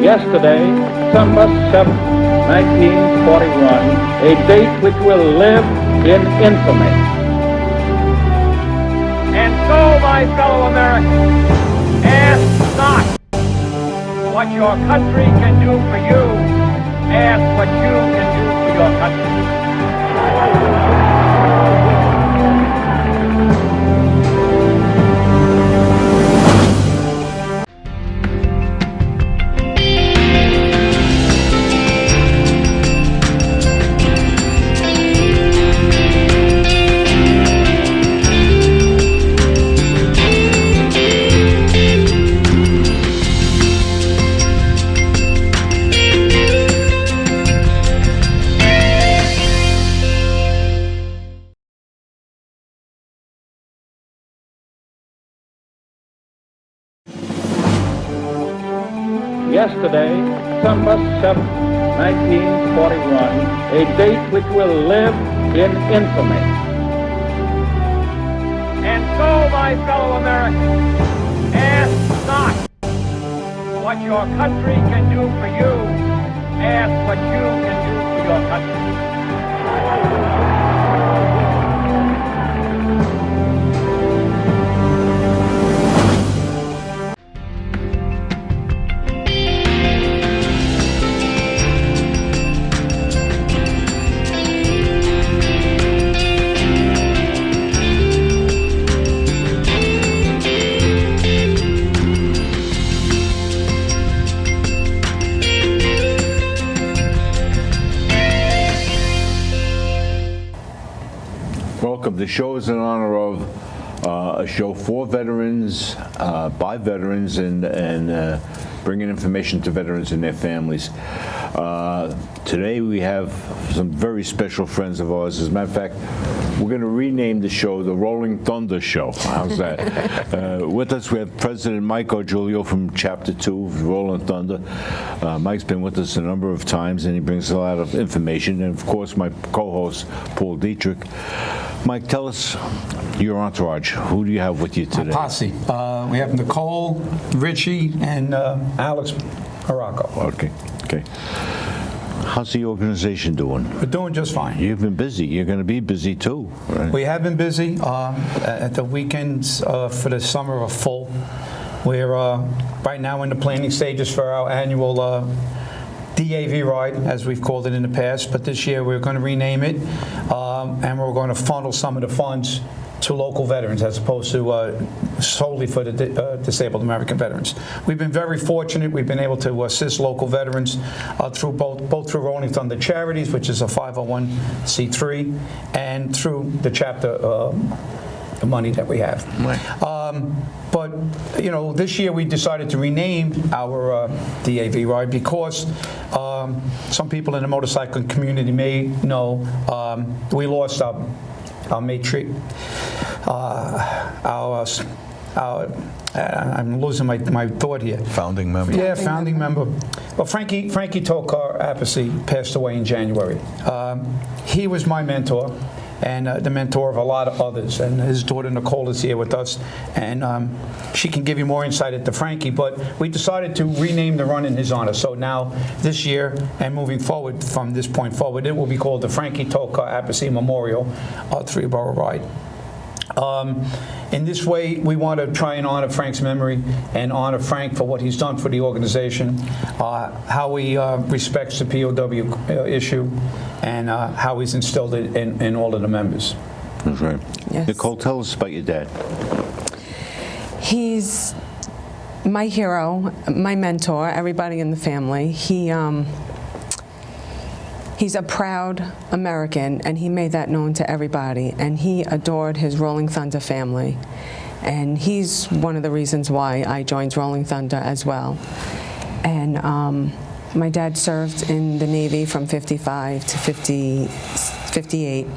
Yesterday, December 7, 1941, a date which will live in infamy. And so, my fellow Americans, ask not what your country can do for you, ask what you can do for your country. Yesterday, December 7, 1941, a date which will live in infamy. And so, my fellow Americans, ask not what your country can do for you, ask what you can do for your country. Welcome. The show is in honor of a show for veterans, by veterans, and bringing information to veterans and their families. Today we have some very special friends of ours. As a matter of fact, we're going to rename the show the Rolling Thunder Show. How's that? With us we have President Mike Argiulio from Chapter 2 of Rolling Thunder. Mike's been with us a number of times and he brings a lot of information. And of course my co-host, Paul Dietrich. Mike, tell us your entourage. Who do you have with you today? Posse. We have Nicole, Richie, and Alex Morocco. Okay. How's the organization doing? We're doing just fine. You've been busy. You're going to be busy too, right? We have been busy. At the weekends for the summer are full. We're right now in the planning stages for our annual DAV ride, as we've called it in the past, but this year we're going to rename it, and we're going to funnel some of the funds to local veterans as opposed to solely for the disabled American veterans. We've been very fortunate. We've been able to assist local veterans through both through Rolling Thunder Charities, which is a 501c3, and through the chapter money that we have. Right. But you know, this year we decided to rename our DAV ride because some people in the motorcycle community may know we lost our matri, I'm losing my thought here. Founding member. Yeah, founding member. Well, Frankie Tokar Appice passed away in January. He was my mentor and the mentor of a lot of others. And his daughter Nicole is here with us, and she can give you more insight into Frankie. But we decided to rename the run in his honor. So now, this year and moving forward from this point forward, it will be called the Frankie Tokar Appice Memorial Three-Borough Ride. In this way, we want to try and honor Frank's memory and honor Frank for what he's done for the organization, how he respects the POW issue, and how he's instilled it in all of the members. That's right. Yes. Nicole, tell us about your dad. He's my hero, my mentor, everybody in the family. He's a proud American, and he made that known to everybody, and he adored his Rolling Thunder family. And he's one of the reasons why I joined Rolling Thunder as well. And my dad served in the Navy from 55 to 58,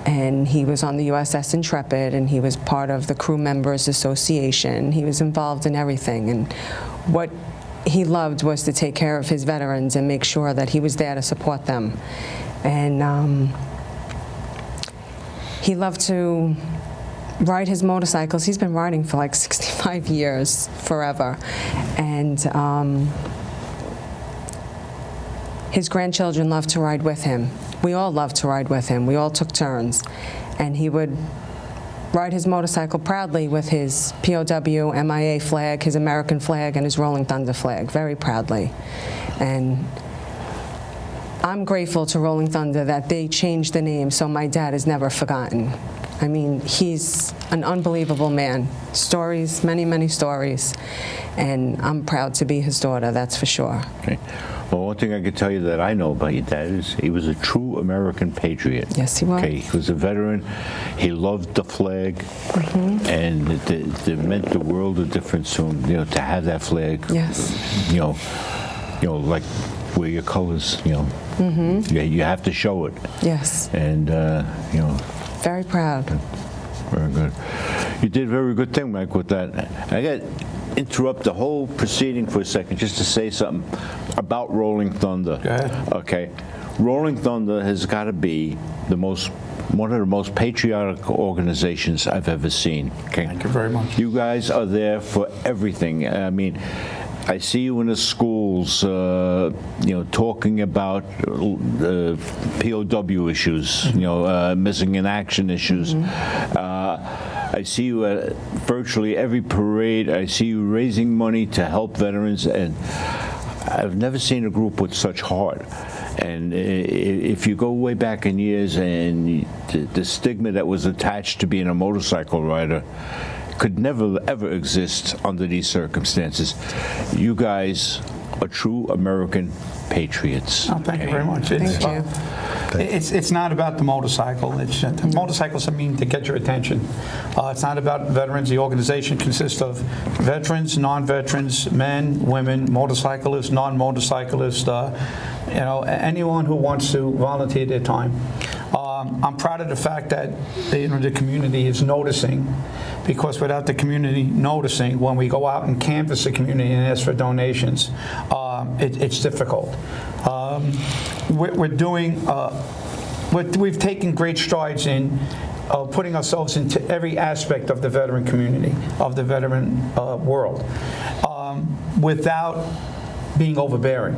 and he was on the USS Intrepid, and he was part of the Crew Members Association. He was involved in everything, and what he loved was to take care of his veterans and make sure that he was there to support them. And he loved to ride his motorcycles. He's been riding for like 65 years, forever. And his grandchildren loved to ride with him. We all loved to ride with him. We all took turns. And he would ride his motorcycle proudly with his POW, MIA flag, his American flag, and his Rolling Thunder flag, very proudly. And I'm grateful to Rolling Thunder that they changed the name so my dad is never forgotten. I mean, he's an unbelievable man. Stories, many, many stories. And I'm proud to be his daughter, that's for sure. Okay. Well, one thing I can tell you that I know about your dad is he was a true American patriot. Yes, he was. Okay, he was a veteran. He loved the flag, and it meant the world of difference to him. You know, to have that flag. Yes. You know, like wear your colors. You know, you have to show it. Yes. And you know. Very proud. Very good. You did a very good thing, Mike, with that. I got to interrupt the whole proceeding for a second just to say something about Rolling Thunder. Go ahead. Okay. Rolling Thunder has got to be one of the most patriotic organizations I've ever seen. Okay? Thank you very much. You guys are there for everything. I mean, I see you in the schools, you know, talking about POW issues, you know, missing in action issues. I see you at virtually every parade. I see you raising money to help veterans, and I've never seen a group with such heart. And if you go way back in years, and the stigma that was attached to being a motorcycle rider could never, ever exist under these circumstances. You guys are true American patriots. Oh, thank you very much. Thank you. It's not about the motorcycle. The motorcycles are mean to get your attention. It's not about veterans. The organization consists of veterans, non-veterans, men, women, motorcyclists, non-motorcyclists, you know, anyone who wants to volunteer their time. I'm proud of the fact that the community is noticing, because without the community noticing, when we go out and canvass the community and ask for donations, it's difficult. We've taken great strides in putting ourselves into every aspect of the veteran community, of the veteran world, without being overbearing.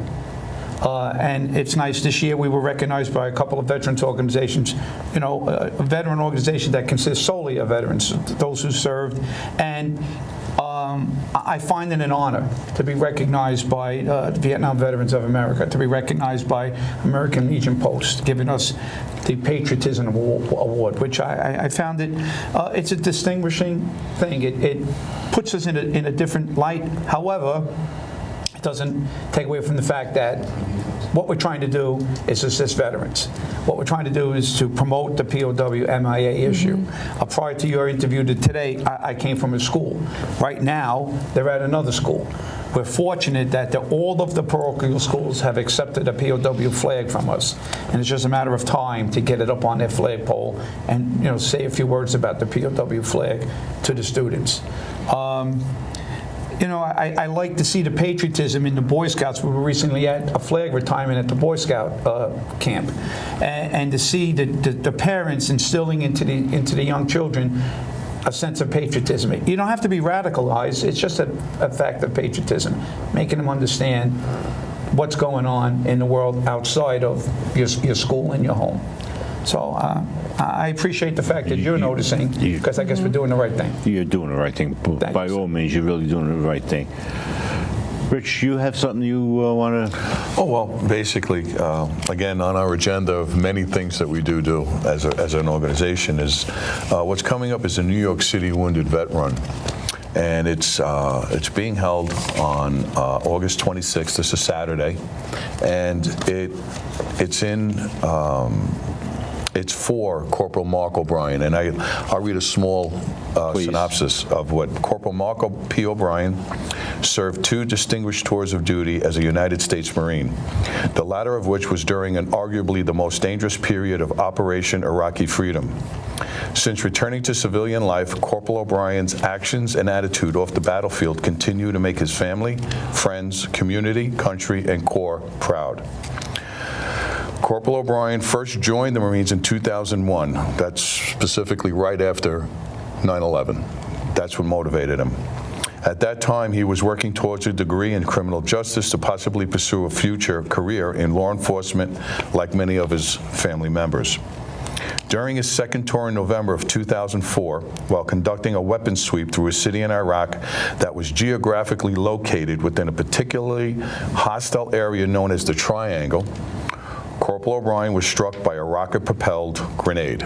And it's nice, this year we were recognized by a couple of veterans organizations, you know, a veteran organization that consists solely of veterans, those who served. And I find it an honor to be recognized by Vietnam Veterans of America, to be recognized by American Legion Post, giving us the Patriotism Award, which I found it's a distinguishing thing. It puts us in a different light. However, doesn't take away from the fact that what we're trying to do is assist veterans. What we're trying to do is to promote the POW MIA issue. Prior to your interview today, I came from a school. Right now, they're at another school. We're fortunate that all of the parochial schools have accepted a POW flag from us, and it's just a matter of time to get it up on their flagpole and, you know, say a few words about the POW flag to the students. You know, I like to see the patriotism in the Boy Scouts. We were recently at a flag retirement at the Boy Scout camp, and to see the parents instilling into the young children a sense of patriotism. You don't have to be radicalized. It's just a fact of patriotism, making them understand what's going on in the world outside of your school and your home. So I appreciate the fact that you're noticing, because I guess we're doing the right thing. You're doing the right thing. By all means, you're really doing the right thing. Rich, you have something you want to? Oh, well, basically, again, on our agenda of many things that we do as an organization is what's coming up is the New York City Wounded Vet Run. And it's being held on August 26th. This is Saturday. And it's for Corporal Mark O'Brien, and I'll read a small synopsis of what Corporal Mark P. O'Brien served 2 distinguished tours of duty as a United States Marine, the latter of which was during an arguably the most dangerous period of Operation Iraqi Freedom. Since returning to civilian life, Corporal O'Brien's actions and attitude off the battlefield continue to make his family, friends, community, country, and Corps proud. Corporal O'Brien first joined the Marines in 2001. That's specifically right after 9/11. That's what motivated him. At that time, he was working towards a degree in criminal justice to possibly pursue a future career in law enforcement like many of his family members. During his second tour in November of 2004, while conducting a weapons sweep through a city in Iraq that was geographically located within a particularly hostile area known as the Triangle, Corporal O'Brien was struck by a rocket-propelled grenade.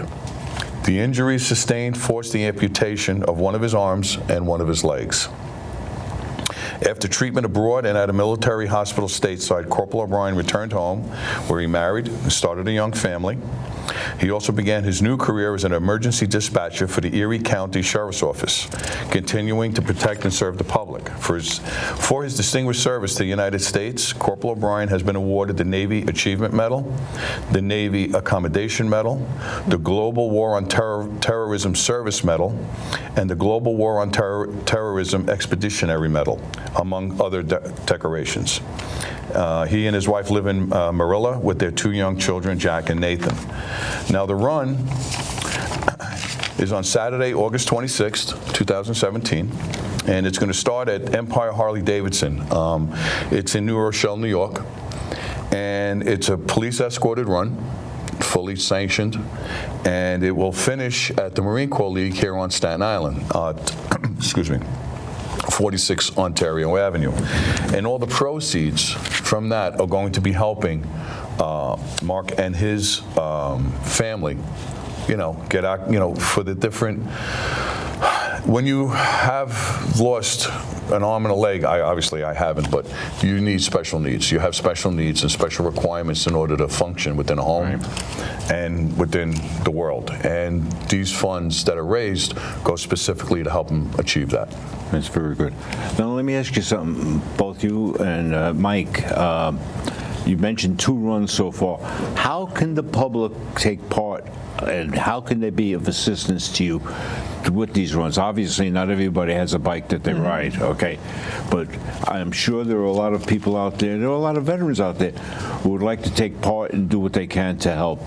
The injuries sustained forced the amputation of one of his arms and one of his legs. After treatment abroad and at a military hospital stateside, Corporal O'Brien returned home, where he married and started a young family. He also began his new career as an emergency dispatcher for the Erie County Sheriff's Office, continuing to protect and serve the public. For his distinguished service to the United States, Corporal O'Brien has been awarded the Navy Achievement Medal, the Navy Accommodation Medal, the Global War on Terrorism Service Medal, and the Global War on Terrorism Expeditionary Medal, among other decorations. He and his wife live in Marilla with their 2 young children, Jack and Nathan. Now, the run is on Saturday, August 26th, 2017, and it's going to start at Empire Harley-Davidson. It's in New Rochelle, New York, and it's a police-escorted run, fully sanctioned, and it will finish at the Marine Corps League here on Staten Island. Excuse me. 46 Ontario Avenue. And all the proceeds from that are going to be helping Mark and his family, get out, for the different. When you have lost an arm and a leg, obviously I haven't, but you need special needs. You have special needs and special requirements in order to function within a home and within the world. And these funds that are raised go specifically to help them achieve that. That's very good. Now let me ask you something, both you and Mike. You mentioned 2 runs so far. How can the public take part, and how can they be of assistance to you with these runs? Obviously, not everybody has a bike that they ride, okay? But I'm sure there are a lot of people out there, there are a lot of veterans out there who would like to take part and do what they can to help.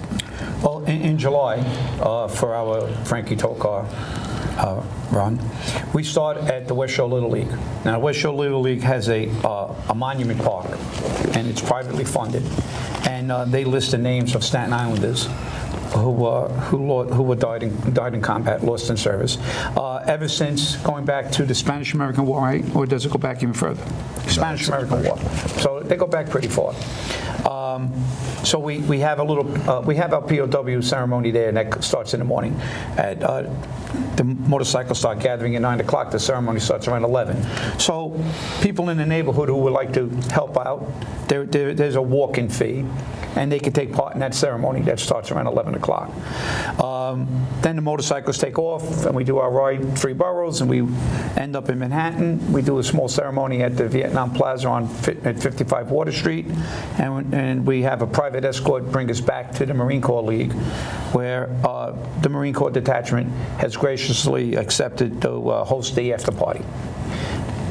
Well, in July, for our Frankie Tokar run, we start at the West Shore Little League. Now, West Shore Little League has a monument park, and it's privately funded. And they list the names of Staten Islanders who died in combat, lost in service, ever since going back to the Spanish-American War, right? Or does it go back even further? Spanish-American War. So they go back pretty far. So we have we have our POW ceremony there, and that starts in the morning. At the motorcycles start gathering at 9 o'clock. The ceremony starts around 11. So people in the neighborhood who would like to help out, there's a walk-in fee, and they can take part in that ceremony that starts around 11 o'clock. Then the motorcycles take off, and we do our ride 3 boroughs, and we end up in Manhattan. We do a small ceremony at the Vietnam Plaza at 55 Water Street, and we have a private escort bring us back to the Marine Corps League, where the Marine Corps detachment has graciously accepted to host the after party.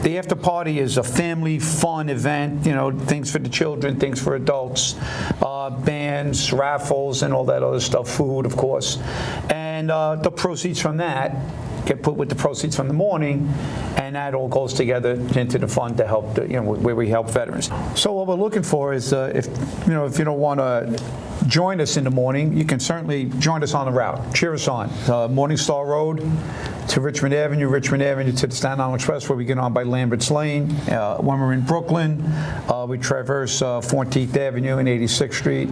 The after party is a family fun event, things for the children, things for adults, bands, raffles, and all that other stuff, food, of course. And the proceeds from that get put with the proceeds from the morning, and that all goes together into the fund to help, where we help veterans. So what we're looking for is, if you don't want to join us in the morning, you can certainly join us on the route. Cheer us on. Morningstar Road to Richmond Avenue to the Staten Island Express, where we get on by Lambert's Lane. When we're in Brooklyn, we traverse 14th Avenue and 86th Street.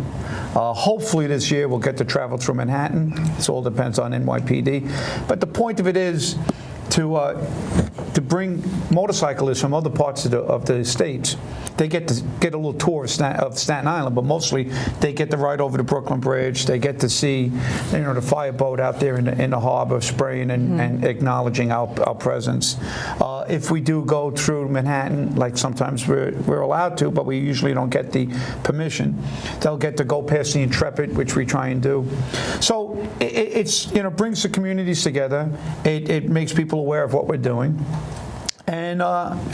Hopefully this year we'll get to travel through Manhattan. It all depends on NYPD. But the point of it is to bring motorcyclists from other parts of the states. They get to get a little tour of Staten Island, but mostly they get to ride over the Brooklyn Bridge. They get to see, the fireboat out there in the harbor spraying and acknowledging our presence. If we do go through Manhattan, like sometimes we're allowed to, but we usually don't get the permission, they'll get to go past the Intrepid, which we try and do. So it's brings the communities together. It makes people aware of what we're doing, and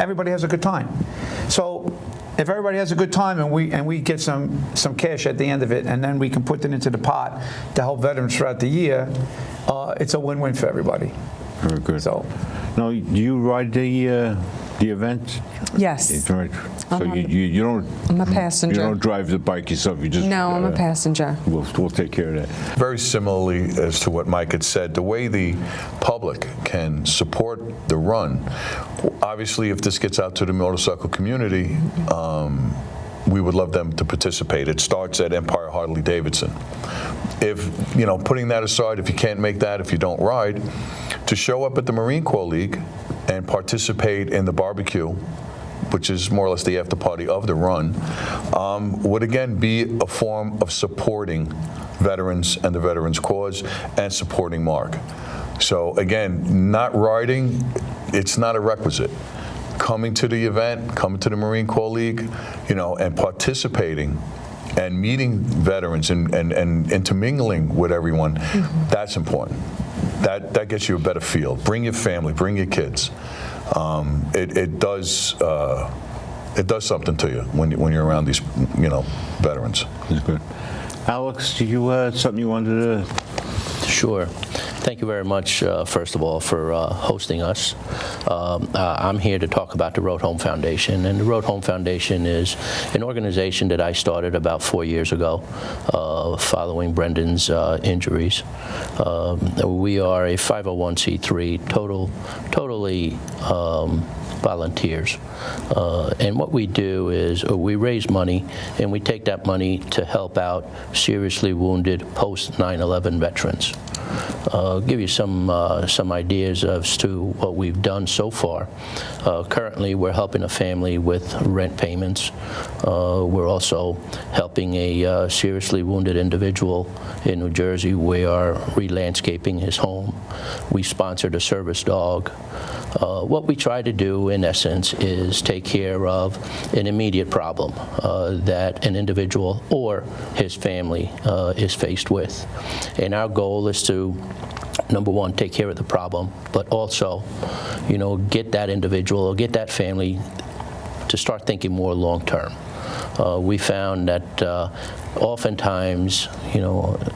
everybody has a good time. So if everybody has a good time and we get some cash at the end of it, and then we can put it into the pot to help veterans throughout the year, it's a win-win for everybody. Very good. So, Now, do you ride the event? Yes, Right. So you don't. I'm a passenger. You don't drive the bike yourself. You just. No, I'm a passenger. We'll take care of that. Very similarly as to what Mike had said, the way the public can support the run, obviously if this gets out to the motorcycle community, we would love them to participate. It starts at Empire Harley-Davidson. If, putting that aside, if you can't make that, if you don't ride, to show up at the Marine Corps League and participate in the barbecue, which is more or less the after party of the run, would again be a form of supporting veterans and the veterans cause and supporting Mark. So again, not riding, it's not a requisite. Coming to the event, coming to the Marine Corps League, and participating and meeting veterans and intermingling with everyone, that's important. That gets you a better feel. Bring your family, bring your kids. It does something to you when you're around these veterans. That's good. Alex, do you something you wanted to? Sure. Thank you very much, first of all, for hosting us. I'm here to talk about the Road Home Foundation. And the Road Home Foundation is an organization that I started about 4 years ago following Brendan's injuries. We are a 501c3, totally volunteers. And what we do is we raise money, and we take that money to help out seriously wounded post-9/11 veterans. Give you some ideas as to what we've done so far. Currently, we're helping a family with rent payments. We're also helping a seriously wounded individual in New Jersey. We are re-landscaping his home. We sponsored a service dog. What we try to do, in essence, is take care of an immediate problem that an individual or his family is faced with. And our goal is to, number one, take care of the problem, but also, get that individual or get that family to start thinking more long-term. We found that oftentimes,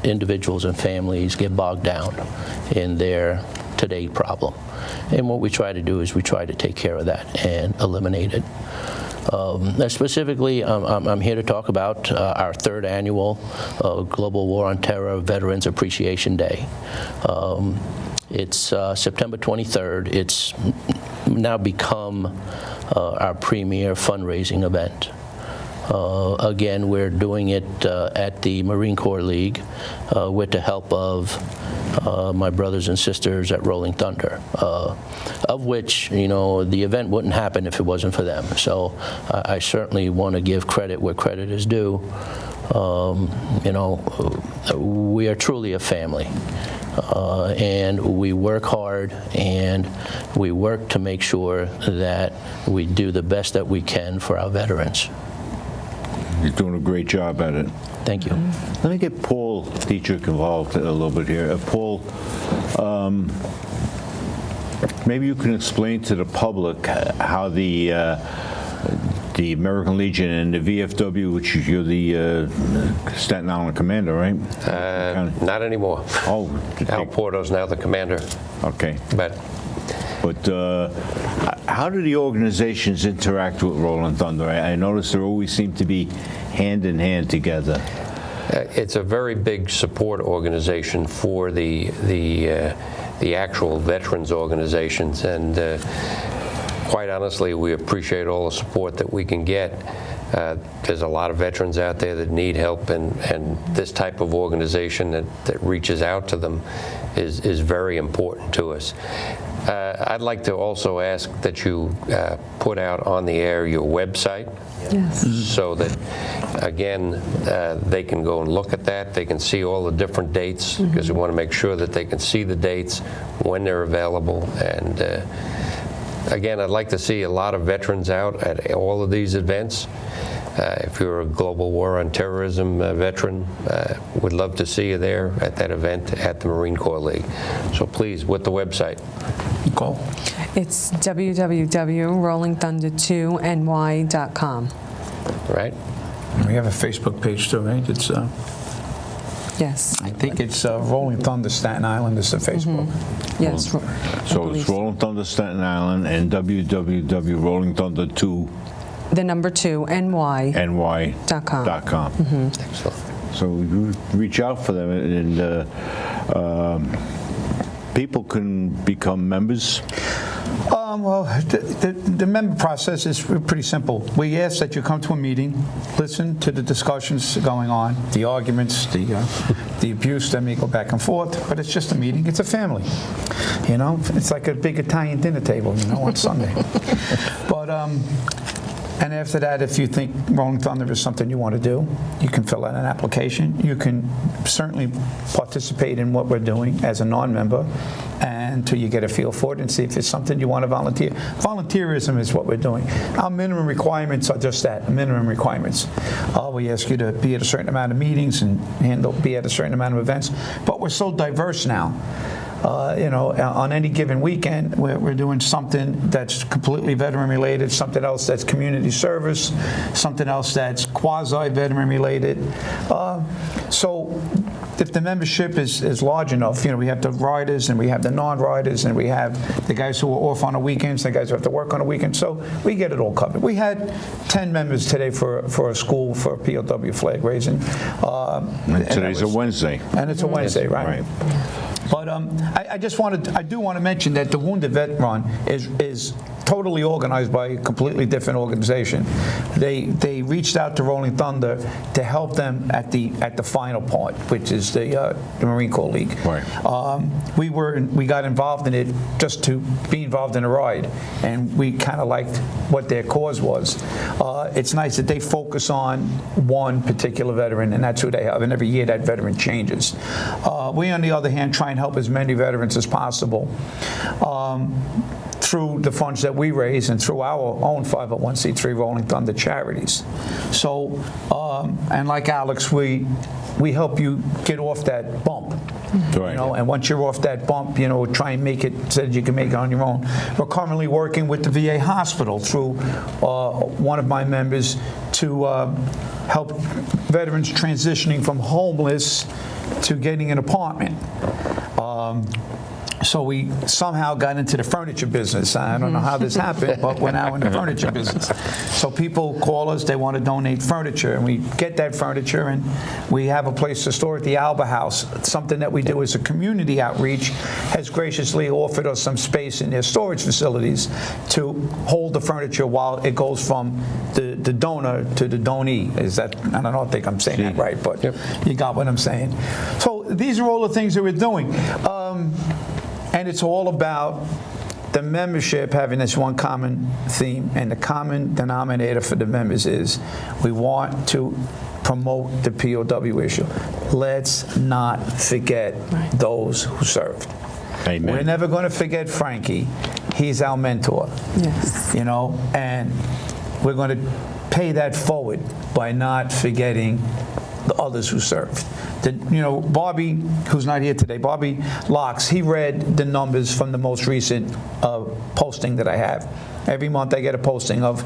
individuals and families get bogged down in their today problem. And what we try to do is we try to take care of that and eliminate it. Specifically, I'm here to talk about our third annual Global War on Terror Veterans Appreciation Day. It's September 23rd. It's now become our premier fundraising event. Again, we're doing it at the Marine Corps League with the help of my brothers and sisters at Rolling Thunder, of which, the event wouldn't happen if it wasn't for them. So I certainly want to give credit where credit is due. We are truly a family. And we work hard, and we work to make sure that we do the best that we can for our veterans. You're doing a great job at it. Thank you. Let me get Paul Dietrich involved a little bit here. Paul, maybe you can explain to the public how the American Legion and the VFW, which you're the Staten Island commander, right? Not anymore. Oh, Al Porto's now the commander. Okay. But how do the organizations interact with Rolling Thunder? I notice they always seem to be hand in hand together. it's a very big support organization for the actual veterans organizations, and quite honestly, we appreciate all the support that we can get. There's a lot of veterans out there that need help, and this type of organization that reaches out to them is very important to us. I'd like to also ask that you put out on the air your website, Yes. so that, again, they can go and look at that. They can see all the different dates, because we want to make sure that they can see the dates when they're available. And again, I'd like to see a lot of veterans out at all of these events. If you're a Global War on Terrorism veteran, we'd love to see you there at that event at the Marine Corps League. So please, with the website. Go. It's www.rollingthunder2ny.com. Right? We have a Facebook page too, right? It's Yes. I think it's Rolling Thunder Staten Island is the Facebook. Yes. So it's Rolling Thunder Staten Island and www.rollingthunder2ny.com. The number 2, NY.com. So you reach out for them, and people can become members. Well, the member process is pretty simple. We ask that you come to a meeting, listen to the discussions going on, the arguments, the abuse that may go back and forth, but it's just a meeting. It's a family. You know, it's like a big Italian dinner table, you know, on Sunday. But and after that, if you think Rolling Thunder is something you want to do, you can fill out an application. You can certainly participate in what we're doing as a non-member until you get a feel for it and see if it's something you want to volunteer. Volunteerism is what we're doing. Our minimum requirements are just that, minimum requirements. We ask you to be at a certain amount of meetings and be at a certain amount of events. But we're so diverse now. You know, on any given weekend, we're doing something that's completely veteran related, something else that's community service, something else that's quasi-veteran related. So if the membership is large enough, you know, we have the riders and we have the non-riders and we have the guys who are off on the weekends, the guys who have to work on the weekend. So we get it all covered. We had 10 members today for a school for POW flag raising. And today's a Wednesday. And it's a Wednesday, right? But I do want to mention that the Wounded Vet Run is totally organized by a completely different organization. They reached out to Rolling Thunder to help them at the final part, which is the Marine Corps League. Right. We got involved in it just to be involved in a ride, and we kind of liked what their cause was. It's nice that they focus on one particular veteran, and that's who they have. And every year that veteran changes. We, on the other hand, try and help as many veterans as possible through the funds that we raise and through our own 501c3 Rolling Thunder charities. So, and like Alex, we help you get off that bump. Right. You know, and once you're off that bump, you know, try and make it so that you can make it on your own. We're currently working with the VA hospital through one of my members to help veterans transitioning from homeless to getting an apartment. So we somehow got into the furniture business. I don't know how this happened, but we're now in the furniture business. So people call us, they want to donate furniture, and we get that furniture, and we have a place to store it, the Alba House. It's something that we do as a community outreach, has graciously offered us some space in their storage facilities to hold the furniture while it goes from the donor to the donee. I don't think I'm saying that right, but you got what I'm saying. So these are all the things that we're doing. And it's all about the membership having this one common theme, and the common denominator for the members is we want to promote the POW issue. Let's not forget those who served. Amen. We're never going to forget Frankie. He's our mentor. Yes. You know, and we're going to pay that forward by not forgetting the others who served. You know, Bobby, who's not here today, Bobby Locks, he read the numbers from the most recent posting that I have. Every month I get a posting of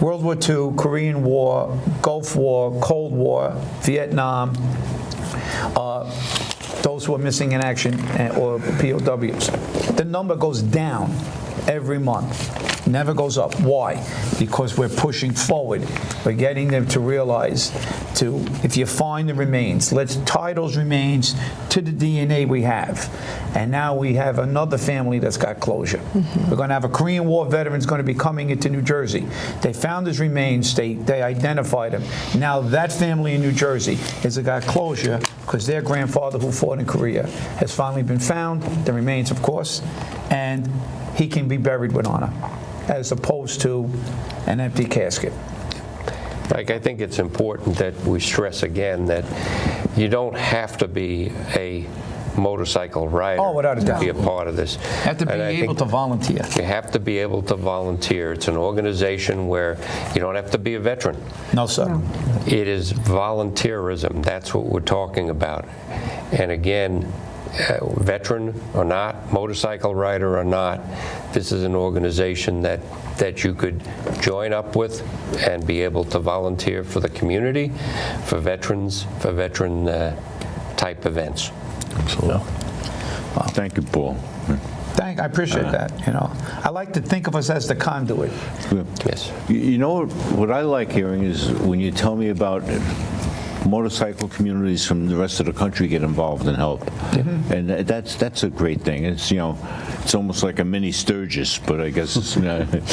World War II, Korean War, Gulf War, Cold War, Vietnam, those who are missing in action or POWs. The number goes down every month. Never goes up. Why? Because we're pushing forward. We're getting them to realize if you find the remains, let's tie those remains to the DNA we have. And now we have another family that's got closure. We're going to have a Korean War veteran going to be coming into New Jersey. They found his remains. They identified him. Now that family in New Jersey has got closure because their grandfather who fought in Korea has finally been found, the remains of course, and he can be buried with honor, as opposed to an empty casket. Mike, I think it's important that we stress again that you don't have to be a motorcycle rider without a doubt. to be a part of this. You have to be able to volunteer. You have to be able to volunteer. It's an organization where you don't have to be a veteran. No, sir. No. It is volunteerism. That's what we're talking about. And again, veteran or not, motorcycle rider or not, this is an organization that you could join up with and be able to volunteer for the community, for veterans, for veteran type events. Absolutely. Thank you, Paul. I appreciate that. You know, I like to think of us as the conduit. Yes. You know what I like hearing is when you tell me about motorcycle communities from the rest of the country get involved and help, and that's a great thing. It's it's almost like a mini Sturgis, but I guess it's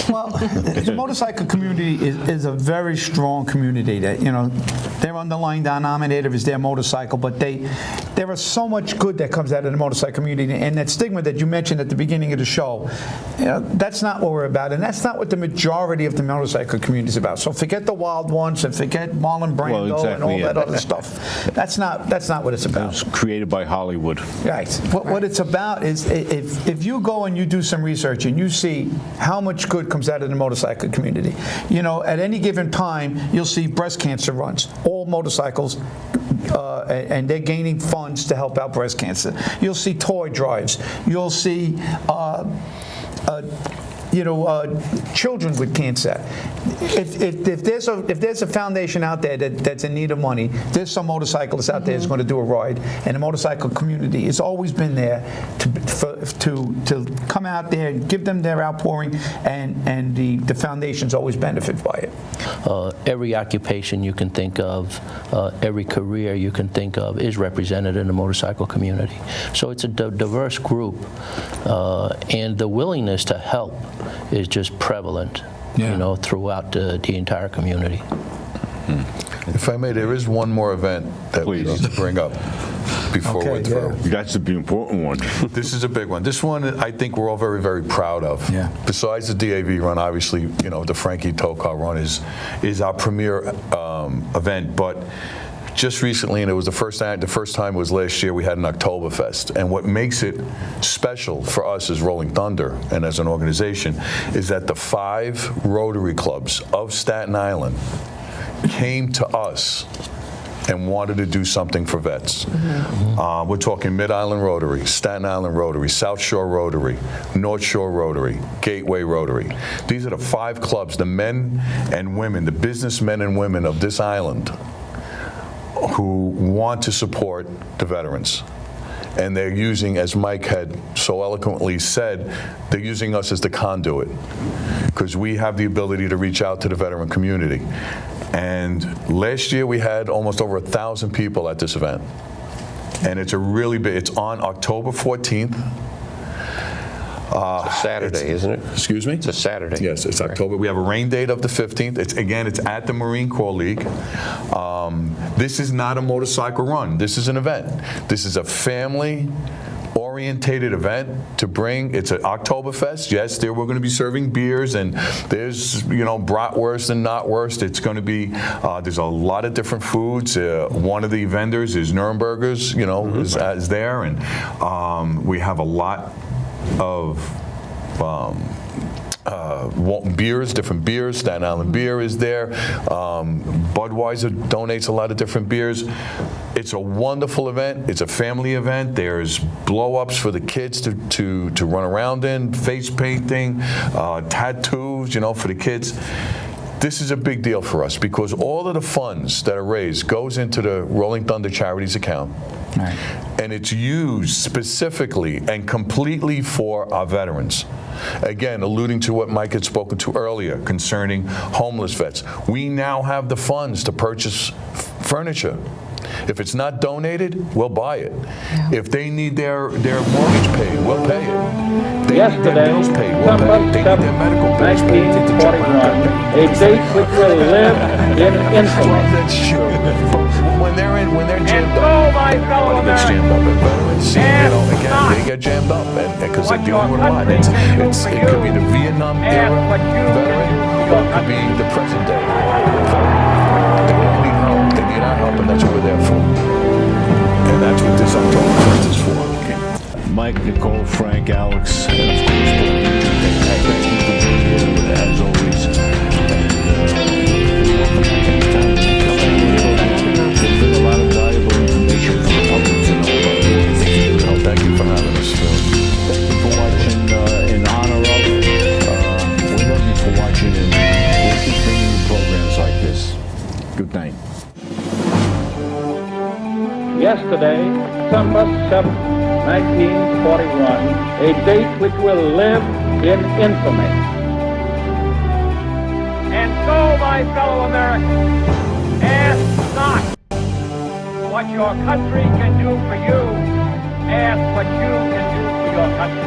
Well, the motorcycle community is a very strong community. That their underlying denominator is their motorcycle, but there is so much good that comes out of the motorcycle community, and that stigma that you mentioned at the beginning of the show, that's not what we're about, and that's not what the majority of the motorcycle community is about. So forget the wild ones and forget Marlon Brando and all that other stuff. That's not what it's about. It was created by Hollywood. Right. What it's about is if you go and you do some research and you see how much good comes out of the motorcycle community. At any given time, you'll see breast cancer runs, all motorcycles, and they're gaining funds to help out breast cancer. You'll see toy drives. You'll see children with cancer. If there's a foundation out there that's in need of money, there's some motorcyclists out there that's going to do a ride, and the motorcycle community has always been there to come out there and give them their outpouring, and the foundation's always benefit by it. Every occupation you can think of, every career you can think of is represented in the motorcycle community. So it's a diverse group, and the willingness to help is just prevalent, throughout the entire community. If I may, there is one more event that we need to bring up before we're through. That's the important one. This is a big one. This one I think we're all very, very proud of. Yeah. Besides the DAV run, obviously, the Frankie Tokar run is our premier event, but just recently, and it was the first time was last year, we had an Oktoberfest. And what makes it special for us as Rolling Thunder and as an organization is that the 5 Rotary clubs of Staten Island came to us and wanted to do something for vets. We're talking Mid-Island Rotary, Staten Island Rotary, South Shore Rotary, North Shore Rotary, Gateway Rotary. These are the 5 clubs, the men and women, the businessmen and women of this island who want to support the veterans. And they're using, as Mike had so eloquently said, they're using us as the conduit, because we have the ability to reach out to the veteran community. And last year we had almost over 1,000 people at this event. And it's a really big, it's on October 14th. It's a Saturday, isn't it? Excuse me? It's a Saturday. Yes, it's October. We have a rain date of the 15th. It's at the Marine Corps League. This is not a motorcycle run. This is an event. This is a family-orientated event to bring. It's an Oktoberfest. Yes, we're going to be serving beers, and there's bratwurst and knotwurst. It's going to be there's a lot of different foods. One of the vendors is Nuremberger's. Is there, and we have a lot of beers, different beers. Staten Island beer is there. Budweiser donates a lot of different beers. It's a wonderful event. It's a family event. There's blow-ups for the kids to run around in, face painting, tattoos, for the kids. This is a big deal for us because all of the funds that are raised goes into the Rolling Thunder Charities account. Right. And it's used specifically and completely for our veterans. Again, alluding to what Mike had spoken to earlier concerning homeless vets. We now have the funds to purchase furniture. If it's not donated, we'll buy it. Yeah. If they need their mortgage paid, we'll pay it. They need their bills paid, we'll pay it. They need their medical bills paid. 1941, a date which will live in infamy. That's true. When they're jammed so, up, my fellow everybody gets jammed up. And veterans, again, they get jammed up because they're dealing with a lot. It could be the Vietnam era veteran, or it could be the present day veteran. They all need help. They need our help, and that's what we're there for. And that's what this Oktoberfest is for. Mike, Nicole, Frank, Alex, and of course, thank you for being here, as always. There's been a lot of valuable information for the public to know about everything. Thank you for having us. Thank you for watching in honor of. We love you for watching, and we'll keep bringing you programs like this. Good night. yesterday, December 7, 1941, a date which will live in infamy. And so, my fellow Americans, ask not what your country can do for you. Ask what you can do for your country.